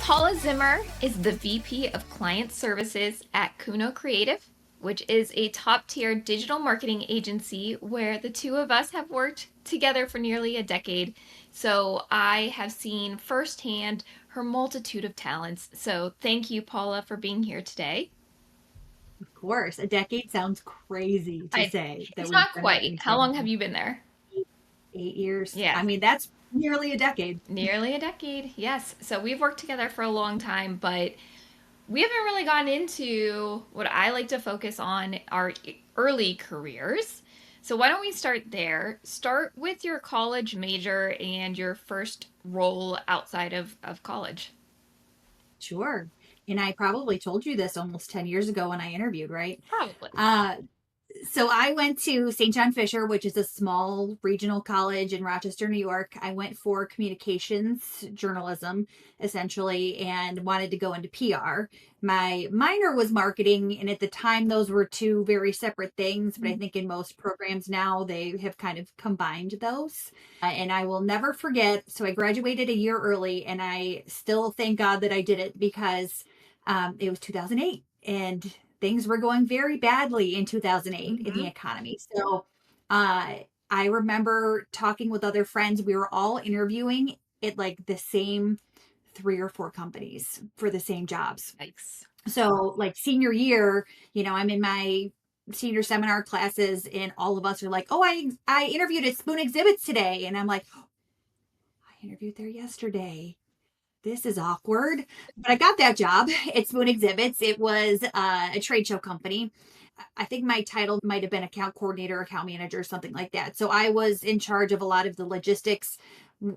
Paula Zimmer is the VP of Client Services at Kuno Creative, which is a top-tier digital marketing agency where the two of us have worked together for nearly a decade. So I have seen firsthand her multitude of talents. So thank you, Paula, for being here today. Of course, a decade sounds crazy to say that It's we've not been quite. working How together long have for you been there? 8 years. Yes. I mean, that's nearly a decade. Nearly a decade, yes. So we've worked together for a long time, but we haven't really gotten into what I like to focus on our early careers. So why don't we start there? Start with your college major and your first role outside of college. Sure. And I probably told you this almost 10 years ago when I interviewed, right? Probably. Uh, so I went to St. John Fisher, which is a small regional college in Rochester, New York. I went for communications journalism, essentially, and wanted to go into PR. My minor was marketing, and at the time, those were two very separate things. But I think in most programs now, they have kind of combined those. And I will never forget. So I graduated a year early, and I still thank God that I did it because it was 2008. And things were going very badly in 2008 in the Mm-hmm. economy. So uh, I remember talking with other friends. We were all interviewing at like the same 3 or 4 companies for the same jobs. Yikes. So, like senior year, I'm in my senior seminar classes, and all of us are like, "Oh, I interviewed at Spoon Exhibits today," and I'm like, oh, "I interviewed there yesterday." This is awkward. But I got that job at Spoon Exhibits. It was a trade show company. I think my title might have been account coordinator, account manager, something like that. So I was in charge of a lot of the logistics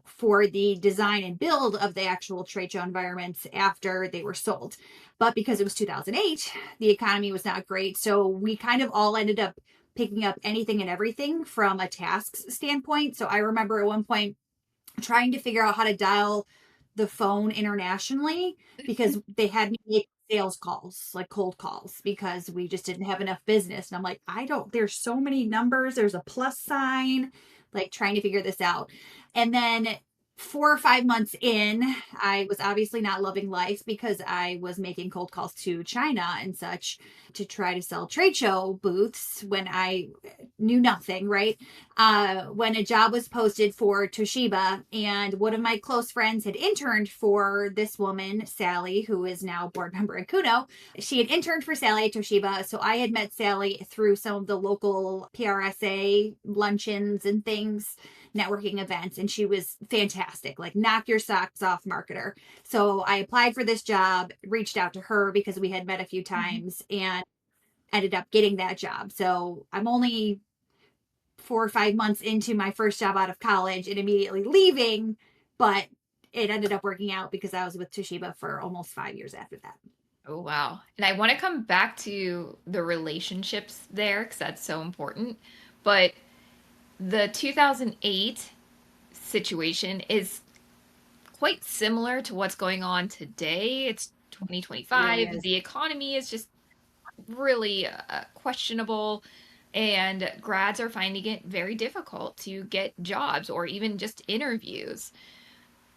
for the design and build of the actual trade show environments after they were sold. But because it was 2008, the economy was not great. So we kind of all ended up picking up anything and everything from a tasks standpoint. So I remember at one point trying to figure out how to dial the phone internationally because they had me make sales calls, like cold calls, because we just didn't have enough business. And I'm like, there's so many numbers, there's a plus sign, like trying to figure this out. And then 4 or 5 months in, I was obviously not loving life because I was making cold calls to China and such to try to sell trade show booths when I knew nothing, right? When a job was posted for Toshiba, and one of my close friends had interned for this woman, Sally, who is now board member at Kuno. She had interned for Sally at Toshiba, so I had met Sally through some of the local PRSA luncheons and things, networking events, and she was fantastic, like knock your socks off marketer. So I applied for this job, reached out to her because we had met a few times, and ended up getting that job. So I'm only 4 or 5 months into my first job out of college and immediately leaving, but it ended up working out because I was with Toshiba for almost 5 years after that. Oh, wow. And I want to come back to the relationships there because that's so important. But the 2008 situation is quite similar to what's going on today. It's It really 2025. is. The economy is just really questionable, and grads are finding it very difficult to get jobs or even just interviews.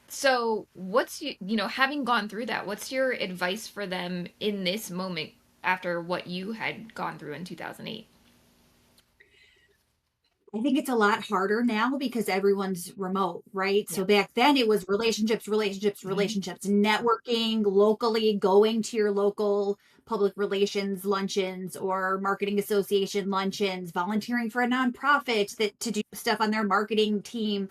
So, having gone through that, what's your advice for them in this moment after what you had gone through in 2008? I think it's a lot harder now because everyone's remote, right? Yeah. So back then it was relationships, relationships, Mhm. relationships, networking locally, going to your local public relations luncheons or marketing association luncheons, volunteering for a nonprofit that to do stuff on their marketing team.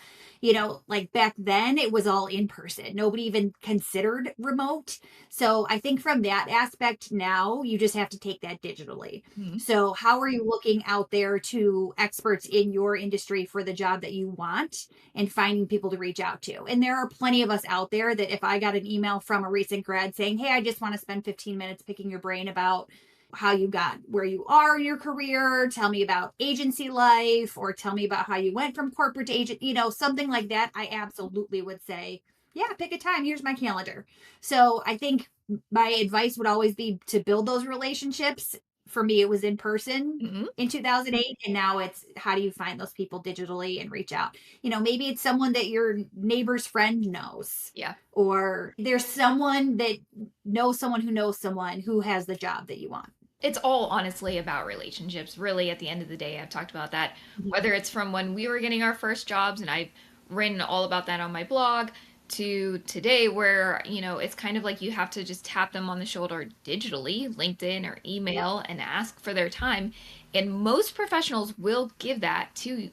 Like back then it was all in person. Nobody even considered remote. So I think from that aspect now you just have to take that digitally. Mhm. So, how are you looking out there to experts in your industry for the job that you want and finding people to reach out to? And there are plenty of us out there that if I got an email from a recent grad saying, "Hey, I just want to spend 15 minutes picking your brain about how you got where you are in your career, tell me about agency life, or tell me about how you went from corporate to agent," something like that, I absolutely would say, "Yeah, pick a time. Here's my calendar." So, I think my advice would always be to build those relationships for me, it was in person Mhm. in 2008. And now it's how do you find those people digitally and reach out? Maybe it's someone that your neighbor's friend knows, Yeah. or there's someone that knows someone who has the job that you want. It's all honestly about relationships. Really, at the end of the day, I've talked about that. Mhm. Whether it's from when we were getting our first jobs, and I've written all about that on my blog, to today, where, it's kind of like you have to just tap them on the shoulder digitally, LinkedIn or Yep. email, and ask for their time. And most professionals will give that to,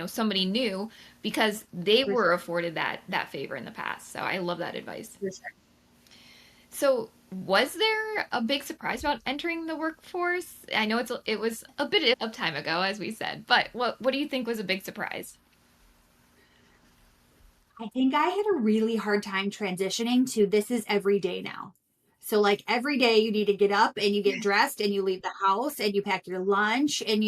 somebody new because they For were sure. afforded that favor in the past. So I love that advice. For sure. So, was there a big surprise about entering the workforce? I know it was a bit of time ago, as we said, but what do you think was a big surprise? I think I had a really hard time transitioning to this is every day now. So like every day you need to get up and you get dressed and you leave the house and you pack your lunch and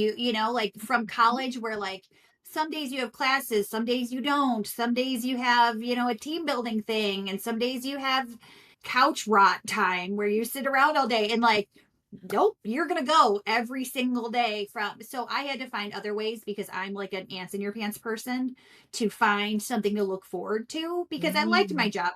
like from college where like some days you have classes, some days you don't, some days you have, a team building thing, and some days you have couch rot time where you sit around all day and like nope, you're gonna go every single day from. So I had to find other ways because I'm like an ants in your pants person to find something to look forward to because I liked my Mm. job.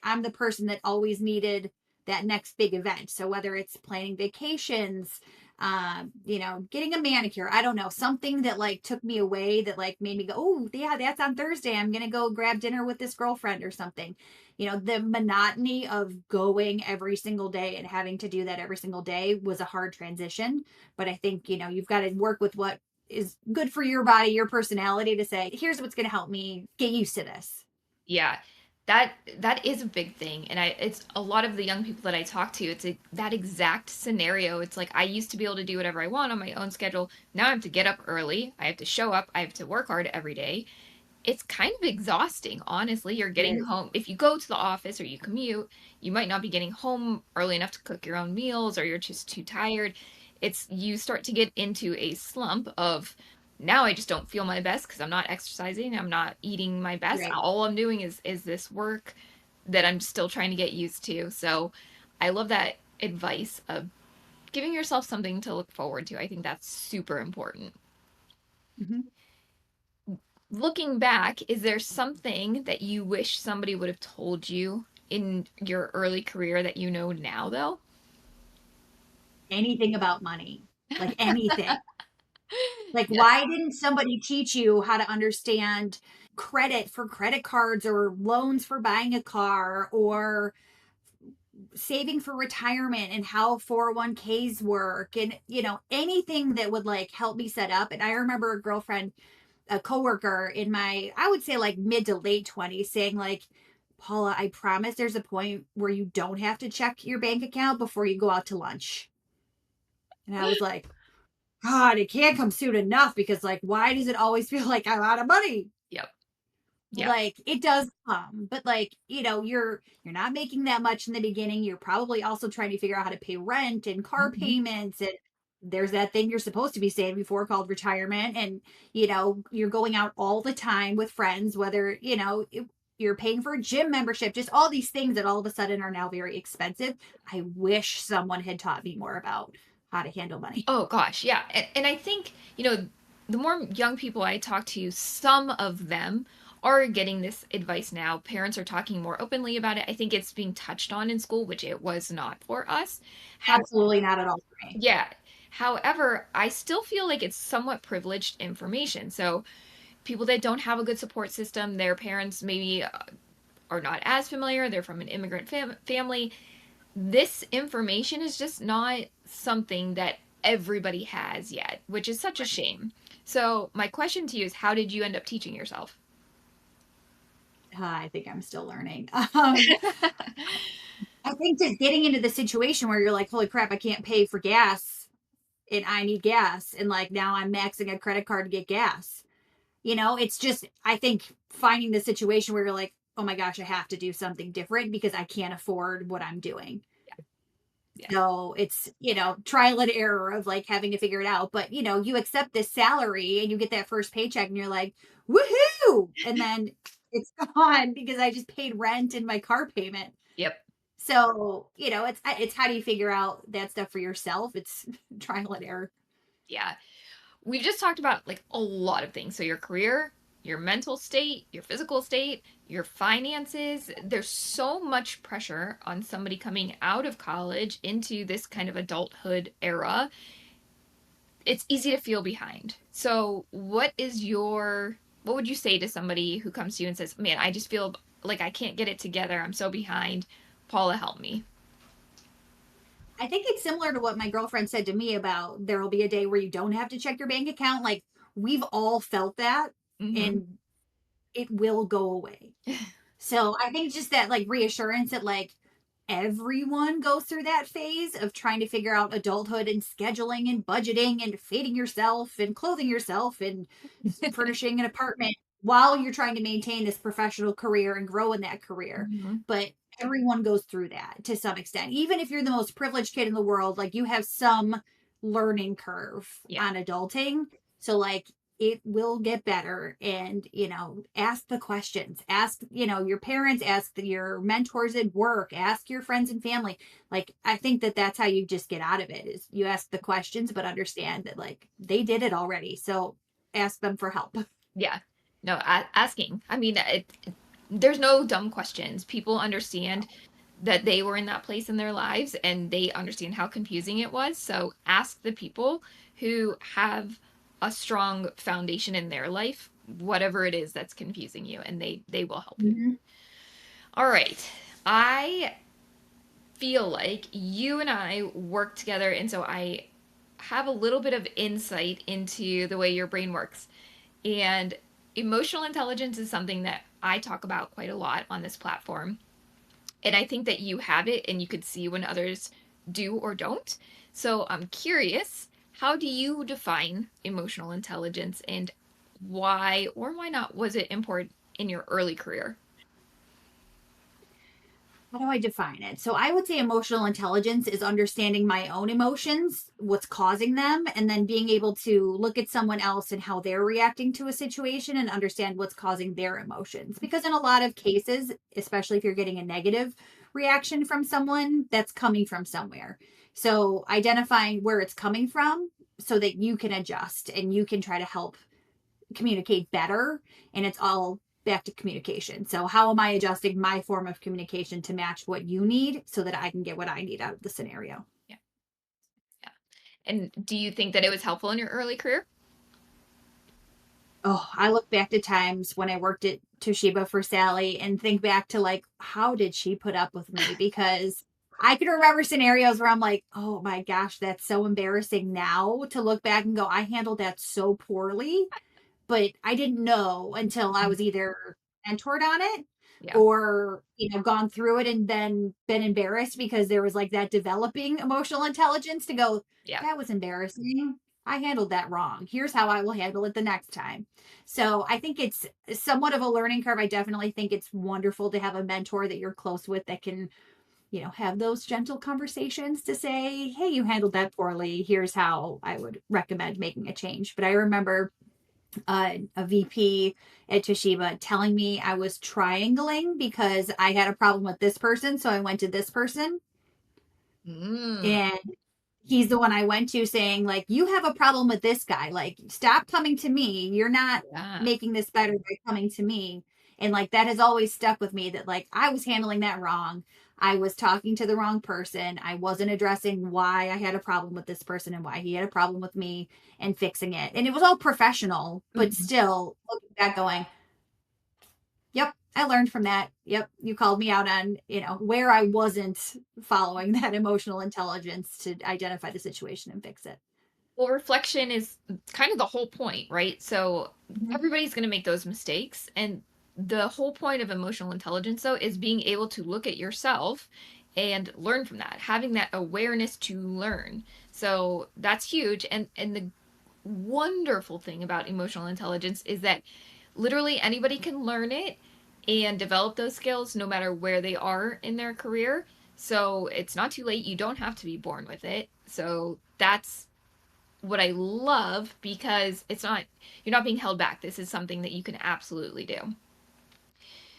I'm the person that always needed that next big event. So whether it's planning vacations, getting a manicure, I don't know, something that like took me away that like made me go, oh yeah, that's on Thursday. I'm gonna go grab dinner with this girlfriend or something. The monotony of going every single day and having to do that every single day was a hard transition. But I think, you've got to work with what is good for your body, your personality to say, here's what's going to help me get used to this. Yeah, that is a big thing, and it's a lot of the young people that I talk to. That exact scenario. It's like I used to be able to do whatever I want on my own schedule. Now I have to get up early. I have to show up. I have to work hard every day. It's kind of exhausting, honestly. You're It getting is. home. If you go to the office or you commute, you might not be getting home early enough to cook your own meals, or you're just too tired. You start to get into a slump of now I just don't feel my best because I'm not exercising, I'm not eating my best. Right. All I'm doing is this work that I'm still trying to get used to. So I love that advice of giving yourself something to look forward to. I think that's super important. Mhm. Looking back, is there something that you wish somebody would have told you in your early career that you know now, though? Anything about money, like anything. Like, Yes. why didn't somebody teach you how to understand credit for credit cards or loans for buying a car or saving for retirement and how 401ks work and anything that would like help me set up. And I remember a girlfriend, a coworker in my, I would say like mid to late 20s saying like, Paula, I promise there's a point where you don't have to check your bank account before you go out to lunch. And I was like, God, it can't come soon enough because like why does it always feel like I'm out of money? Yep. Yep. Like it does come, but like you're not making that much in the beginning. You're probably also trying to figure out how to pay rent and car Mhm. payments, and there's that thing you're supposed to be saving for called retirement. And you're going out all the time with friends, whether you're paying for a gym membership, just all these things that all of a sudden are now very expensive. I wish someone had taught me more about how to handle money. Oh gosh, yeah. And I think, the more young people I talk to, some of them are getting this advice now. Parents are talking more openly about it. I think it's being touched on in school, which it was not for us. How, Absolutely not at all for me. yeah. However, I still feel like it's somewhat privileged information. So people that don't have a good support system, their parents maybe are not as familiar, they're from an immigrant family. This information is just not something that everybody has yet, which is such a shame. So, my question to you is how did you end up teaching yourself? I think I'm still learning. I think just getting into the situation where you're like, holy crap, I can't pay for gas and I need gas. And like now I'm maxing a credit card to get gas. It's just, I think finding the situation where you're like, oh my gosh, I have to do something different because I can't afford what I'm doing. Yeah. So it's, trial and error of like having to figure it out. But, you accept this salary and you get that first paycheck and you're like, woohoo. And then it's gone because I just paid rent and my car payment. Yep. So, it's how do you figure out that stuff for yourself? It's trial and error. Yeah. We've just talked about like a lot of things. So your career, your mental state, your physical state, your finances. There's so much pressure on somebody coming out of college into this kind of adulthood era. It's easy to feel behind. So, what would you say to somebody who comes to you and says, "Man, I just feel like I can't get it together. I'm so behind. Paula, help me." I think it's similar to what my girlfriend said to me about there will be a day where you don't have to check your bank account. Like, we've all felt that, Mhm. and it will go away. So I think just that like reassurance that like everyone goes through that phase of trying to figure out adulthood and scheduling and budgeting and feeding yourself and clothing yourself and furnishing an apartment while you're trying to maintain this professional career and grow in that career. Mhm. But everyone goes through that to some extent. Even if you're the most privileged kid in the world, like you have some learning curve Yeah. on adulting. So like it will get better, and ask the questions, ask your parents, ask your mentors at work, ask your friends and family. Like I think that that's how you just get out of it, is you ask the questions but understand that like they did it already, so ask them for help. Yeah. No, asking. I mean, there's no dumb questions. People understand that they were in that place in their lives and they understand how confusing it was. So ask the people who have a strong foundation in their life, whatever it is that's confusing you, and they will help you. Mhm. All right. I feel like you and I work together, and so I have a little bit of insight into the way your brain works. And emotional intelligence is something that I talk about quite a lot on this platform. And I think that you have it and you could see when others do or don't. So I'm curious, how do you define emotional intelligence and why or why not was it important in your early career? How do I define it? So I would say emotional intelligence is understanding my own emotions, what's causing them, and then being able to look at someone else and how they're reacting to a situation and understand what's causing their emotions. Because in a lot of cases, especially if you're getting a negative reaction from someone, that's coming from somewhere. So identifying where it's coming from so that you can adjust and you can try to help communicate better, and it's all back to communication. So how am I adjusting my form of communication to match what you need so that I can get what I need out of the scenario? Yeah, yeah. And do you think that it was helpful in your early career? Oh, I look back to times when I worked at Toshiba for Sally and think back to like, how did she put up with me? Because I can remember scenarios where I'm like, oh my gosh, that's so embarrassing now to look back and go, I handled that so poorly. But I didn't know until I Mhm. was either mentored on it Yeah, or, gone through it and then been embarrassed because there was like that developing emotional intelligence to go, yeah. that was embarrassing. I handled that wrong. Here's how I will handle it the next time. So I think it's somewhat of a learning curve. I definitely think it's wonderful to have a mentor that you're close with that can, have those gentle conversations to say, hey, you handled that poorly. Here's how I would recommend making a change. But I remember a VP at Toshiba telling me I was triangling because I had a problem with this person. So I went to this person. Mm, And he's the one I went to saying, like, you have a problem with this guy. Like, stop coming to me. You're not yeah, making this better by coming to me. And like that has always stuck with me that like I was handling that wrong. I was talking to the wrong person. I wasn't addressing why I had a problem with this person and why he had a problem with me and fixing it. And it was all professional, but mhm. still looking back going, yep, I learned from that. Yep, you called me out on, where I wasn't following that emotional intelligence to identify the situation and fix it. Well, reflection is kind of the whole point, right? So Mhm. everybody's going to make those mistakes. And the whole point of emotional intelligence, though, is being able to look at yourself and learn from that, having that awareness to learn. So that's huge. And the wonderful thing about emotional intelligence is that literally anybody can learn it and develop those skills no matter where they are in their career. So it's not too late. You don't have to be born with it. So that's what I love because you're not being held back. This is something that you can absolutely do.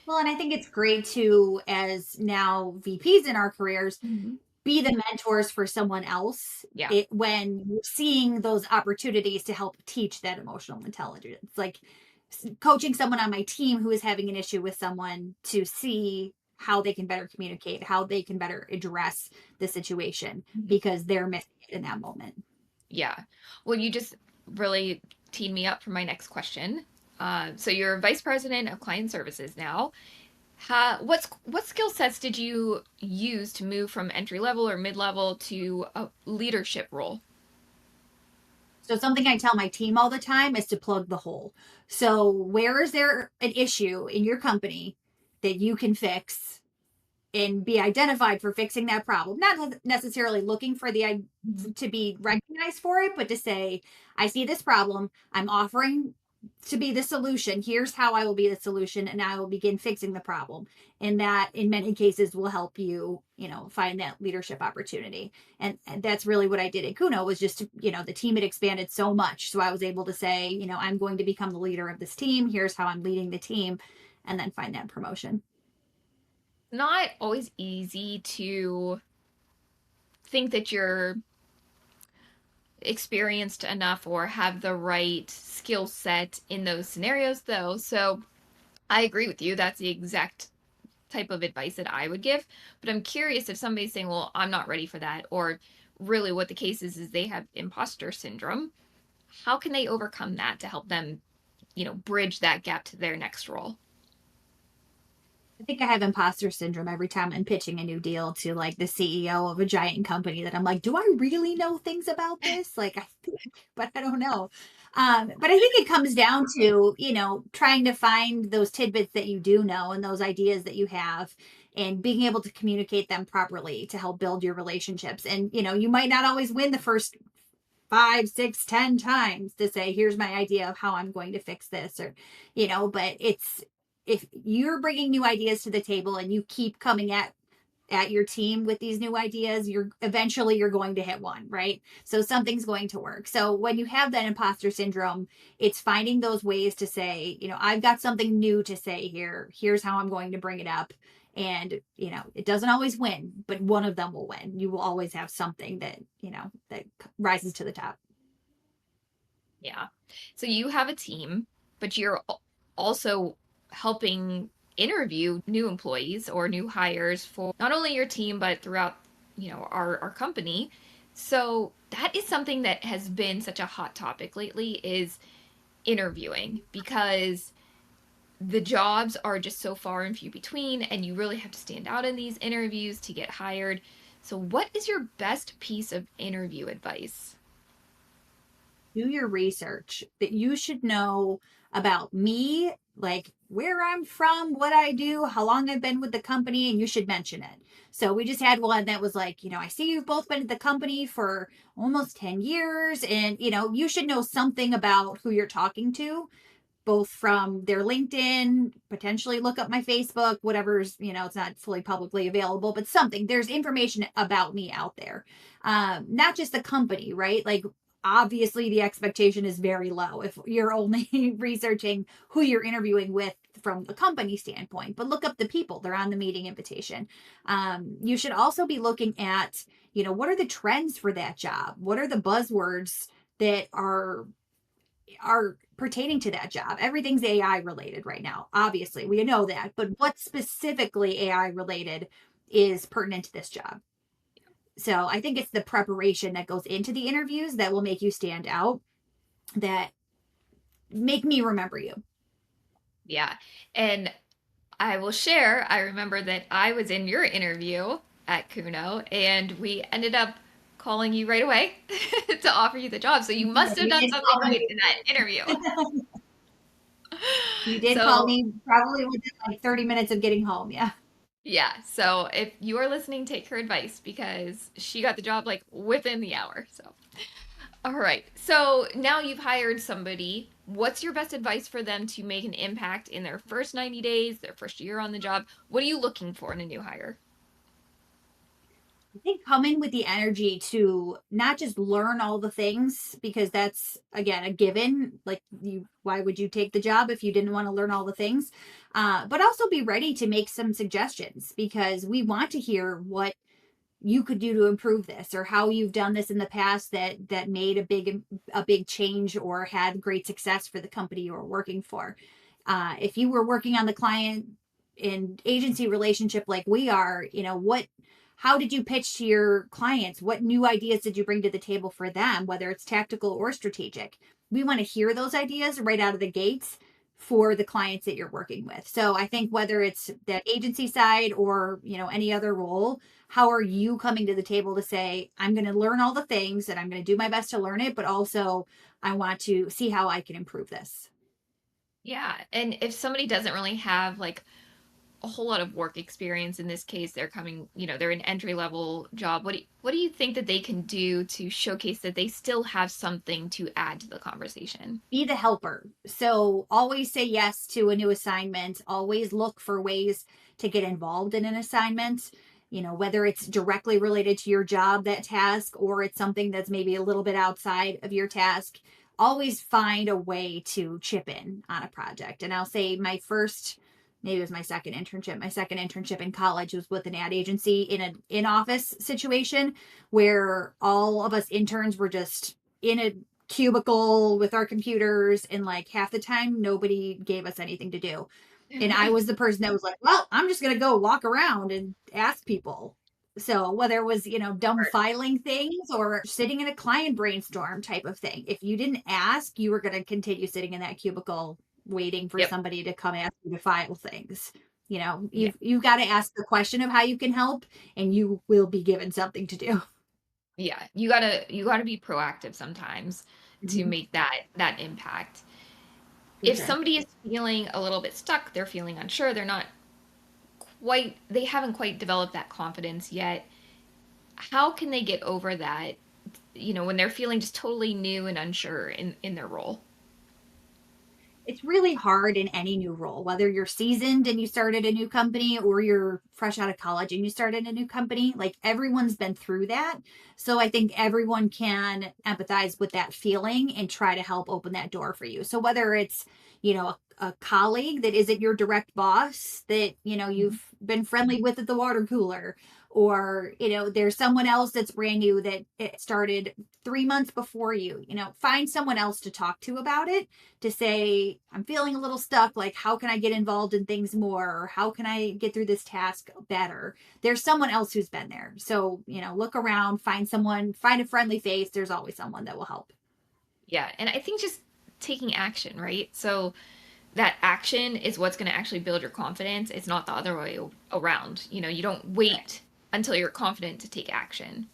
Well, and I think it's great to, as now VPs in our careers, Mhm. be the mentors for someone else Yeah. it when you're seeing those opportunities to help teach that emotional intelligence. Like coaching someone on my team who is having an issue with someone to see how they can better communicate, how they can better address the situation Mhm. because they're missing it in that moment. Yeah. Well, you just really teed me up for my next question. So you're vice president of client services now. What skill sets did you use to move from entry level or mid level to a leadership role? So something I tell my team all the time is to plug the hole. So where is there an issue in your company that you can fix and be identified for fixing that problem? Not necessarily looking for the Mhm. to be recognized for it, but to say, I see this problem. I'm offering to be the solution. Here's how I will be the solution, and I will begin fixing the problem. And that, in many cases, will help you, find that leadership opportunity. And that's really what I did at Kuno was just, the team had expanded so much, so I was able to say, I'm going to become the leader of this team. Here's how I'm leading the team, and then find that promotion. Not always easy to think that you're experienced enough or have the right skill set in those scenarios, though. So I agree with you. That's the exact type of advice that I would give. But I'm curious if somebody's saying, well, I'm not ready for that, or really what the case is they have imposter syndrome. How can they overcome that to help them, bridge that gap to their next role? I think I have imposter syndrome every time I'm pitching a new deal to like the CEO of a giant company that I'm like, do I really know things about this? Like, I think, but I don't know. But I think it comes down to, trying to find those tidbits that you do know and those ideas that you have and being able to communicate them properly to help build your relationships. And, you might not always win the first 5, 6, 10 times to say, here's my idea of how I'm going to fix this, or, but it's, if you're bringing new ideas to the table and you keep coming at your team with these new ideas, you're going to hit one, right? So something's going to work. So when you have that imposter syndrome, it's finding those ways to say, I've got something new to say here. Here's how I'm going to bring it up. And, it doesn't always win, but one of them will win. You will always have something that rises to the top. Yeah. So you have a team, but you're also helping interview new employees or new hires for not only your team but throughout, our company. So that is something that has been such a hot topic lately is interviewing because the jobs are just so far and few between and you really have to stand out in these interviews to get hired. So what is your best piece of interview advice? Do your research that you should know about me, like where I'm from, what I do, how long I've been with the company, and you should mention it. So we just had one that was like, I see you've both been at the company for almost 10 years, and you should know something about who you're talking to, both from their LinkedIn, potentially look up my Facebook, whatever's, it's not fully publicly available, but something. There's information about me out there. Not just the company, right? Like, obviously, the expectation is very low if you're only researching who you're interviewing with from a company standpoint, but look up the people. They're on the meeting invitation. You should also be looking at, what are the trends for that job? What are the buzzwords that are pertaining to that job? Everything's AI related right now. Obviously, we know that, but what specifically AI related is pertinent to this job? So I think it's the preparation that goes into the interviews that will make you stand out, that make me remember you. Yeah. And I will share, I remember that I was in your interview at Kuno and we ended up calling you right away to offer you the job. So you must have You done did something call right me. in that interview. You did call So, me probably within like 30 minutes of getting home. Yeah. yeah. So if you are listening, take her advice because she got the job like within the hour. So, all right. So now you've hired somebody. What's your best advice for them to make an impact in their first 90 days, their first year on the job? What are you looking for in a new hire? I think come in with the energy to not just learn all the things, because that's again a given. Like, you, why would you take the job if you didn't want to learn all the things? But also be ready to make some suggestions, because we want to hear what you could do to improve this, or how you've done this in the past that made a big change or had great success for the company you were working for. If you were working on the client and agency relationship like we are, what how did you pitch to your clients? What new ideas did you bring to the table for them, whether it's tactical or strategic? We want to hear those ideas right out of the gates for the clients that you're working with. So I think whether it's that agency side or, any other role, how are you coming to the table to say, I'm going to learn all the things and I'm going to do my best to learn it, but also I want to see how I can improve this. Yeah, and if somebody doesn't really have like a whole lot of work experience in this case, they're coming, they're an entry level job. What do you think that they can do to showcase that they still have something to add to the conversation? Be the helper. So always say yes to a new assignment. Always look for ways to get involved in an assignment. Whether it's directly related to your job, that task, or it's something that's maybe a little bit outside of your task. Always find a way to chip in on a project. And I'll say maybe it was my second internship. My second internship in college was with an ad agency in an in office situation where all of us interns were just in a cubicle with our computers, and like half the time nobody gave us anything to do, and I was the person that was like, well, I'm just going to go walk around and ask people. So whether it was, dumb filing things or sitting in a client brainstorm type of thing, if you didn't ask, you were going to continue sitting in that cubicle waiting for Yep. somebody to come ask you to file things. Yeah. You've got to ask the question of how you can help, and you will be given something to do. Yeah. You gotta be proactive sometimes to Mhm. make that impact. For If sure. somebody is feeling a little bit stuck, they're feeling unsure, they haven't quite developed that confidence yet. How can they get over that, when they're feeling just totally new and unsure in their role? It's really hard in any new role, whether you're seasoned and you started a new company, or you're fresh out of college and you started a new company. Like, everyone's been through that. So I think everyone can empathize with that feeling and try to help open that door for you. So whether it's, a colleague that isn't your direct boss that, Mhm. you've been friendly with at the water cooler, or, there's someone else that's brand new that it started 3 months before you, find someone else to talk to about it, to say, I'm feeling a little stuck. Like, how can I get involved in things more? Or how can I get through this task better? There's someone else who's been there. So, look around, find someone, find a friendly face. There's always someone that will help. Yeah, and I think just taking action, right? So that action is what's going to actually build your confidence. It's not the other way around. You don't Right. wait until you're confident to take action.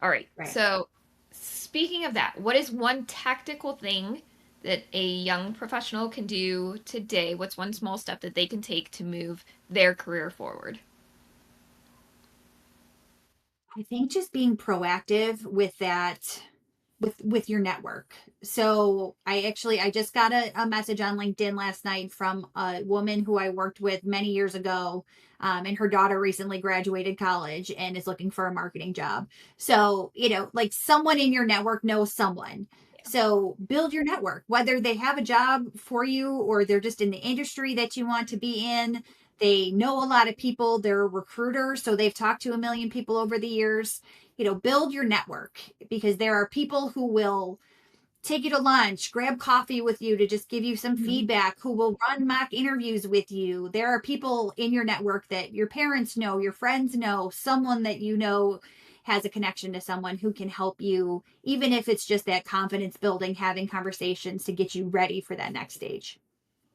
All right. Right. So, speaking of that, what is one tactical thing that a young professional can do today? What's one small step that they can take to move their career forward? I think just being proactive with that, with your network. So I just got a message on LinkedIn last night from a woman who I worked with many years ago. And her daughter recently graduated college and is looking for a marketing job. So, like, someone in your network knows someone. So build your network, whether they have a job for you or they're just in the industry that you want to be in. They know a lot of people. They're recruiters, so they've talked to a million people over the years. Build your network, because there are people who will take you to lunch, grab coffee with you to just give you some Mhm. feedback, who will run mock interviews with you. There are people in your network that your parents know, your friends know, someone that has a connection to someone who can help you, even if it's just that confidence building, having conversations to get you ready for that next stage.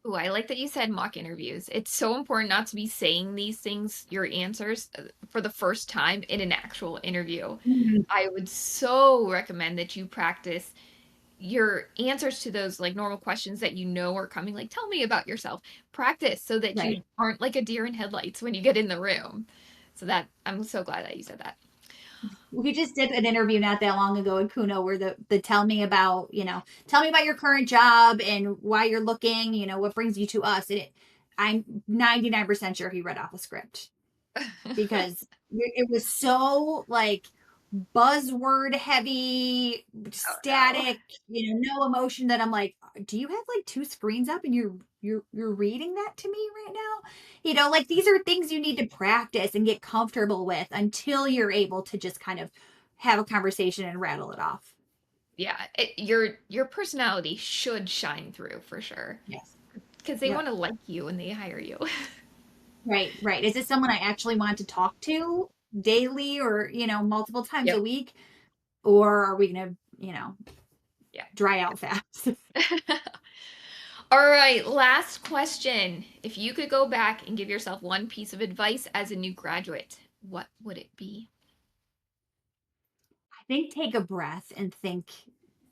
Ooh, I like that you said mock interviews. It's so important not to be saying these things, your answers, for the first time in an actual interview. Mhm. I would so recommend that you practice your answers to those like normal questions that are coming, like, tell me about yourself. Practice so that you Right. aren't like a deer in headlights when you get in the room. So that I'm so glad that you said that. We just did an interview not that long ago in Kuno where the tell me about your current job and why you're looking, what brings you to us. I'm 99% sure he read off a script, because it was so like buzzword heavy, Oh no. static, no emotion that I'm like, do you have like two screens up and you're reading that to me right now? Like these are things you need to practice and get comfortable with until you're able to just kind of have a conversation and rattle it off. Yeah, your personality should shine through for sure Yes. because they want Yep. to like you when they hire you. Right, right. Is this someone I actually want to talk to daily or, multiple times Yep. a week? Or are we going to, Yeah. dry out fast? All right, last question. If you could go back and give yourself one piece of advice as a new graduate, what would it be? I think take a breath and think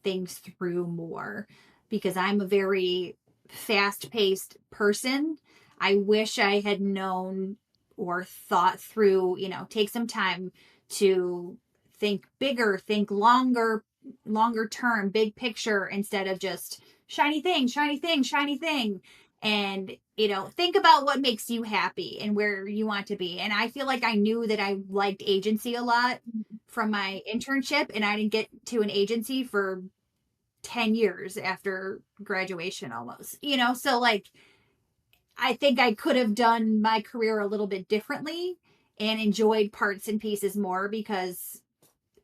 things through more because I'm a very fast paced person. I wish I had known or thought through, take some time to think bigger, think longer term, big picture instead of just shiny thing, shiny thing, shiny thing. And, think about what makes you happy and where you want to be. And I feel like I knew that I liked agency a lot from my internship, and I didn't get to an agency for 10 years after graduation almost. So like I think I could have done my career a little bit differently and enjoyed parts and pieces more because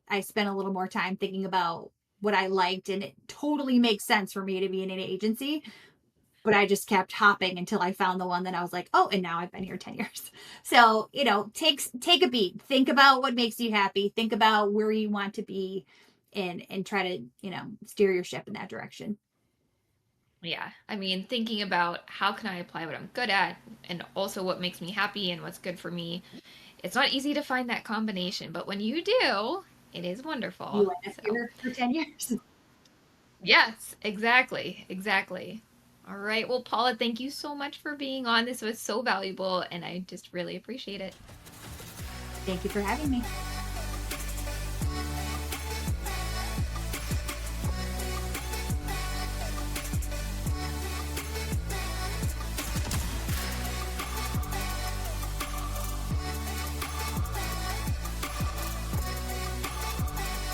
I spent a little more time thinking about what I liked, and it totally makes sense for me to be in an agency, but I just kept hopping until I found the one that I was like, oh, and now I've been here 10 years. So, take a beat, think about what makes you happy, think about where you want to be, and try to, steer your ship in that direction. Yeah, I mean, thinking about how can I apply what I'm good at and also what makes me happy and what's good for me. It's not easy to find that combination, but when you do, it is wonderful. You end up So, here for 10 years. yes, exactly, exactly. All right. Well, Paula, thank you so much for being on. This was so valuable, and I just really appreciate it. Thank you for having me.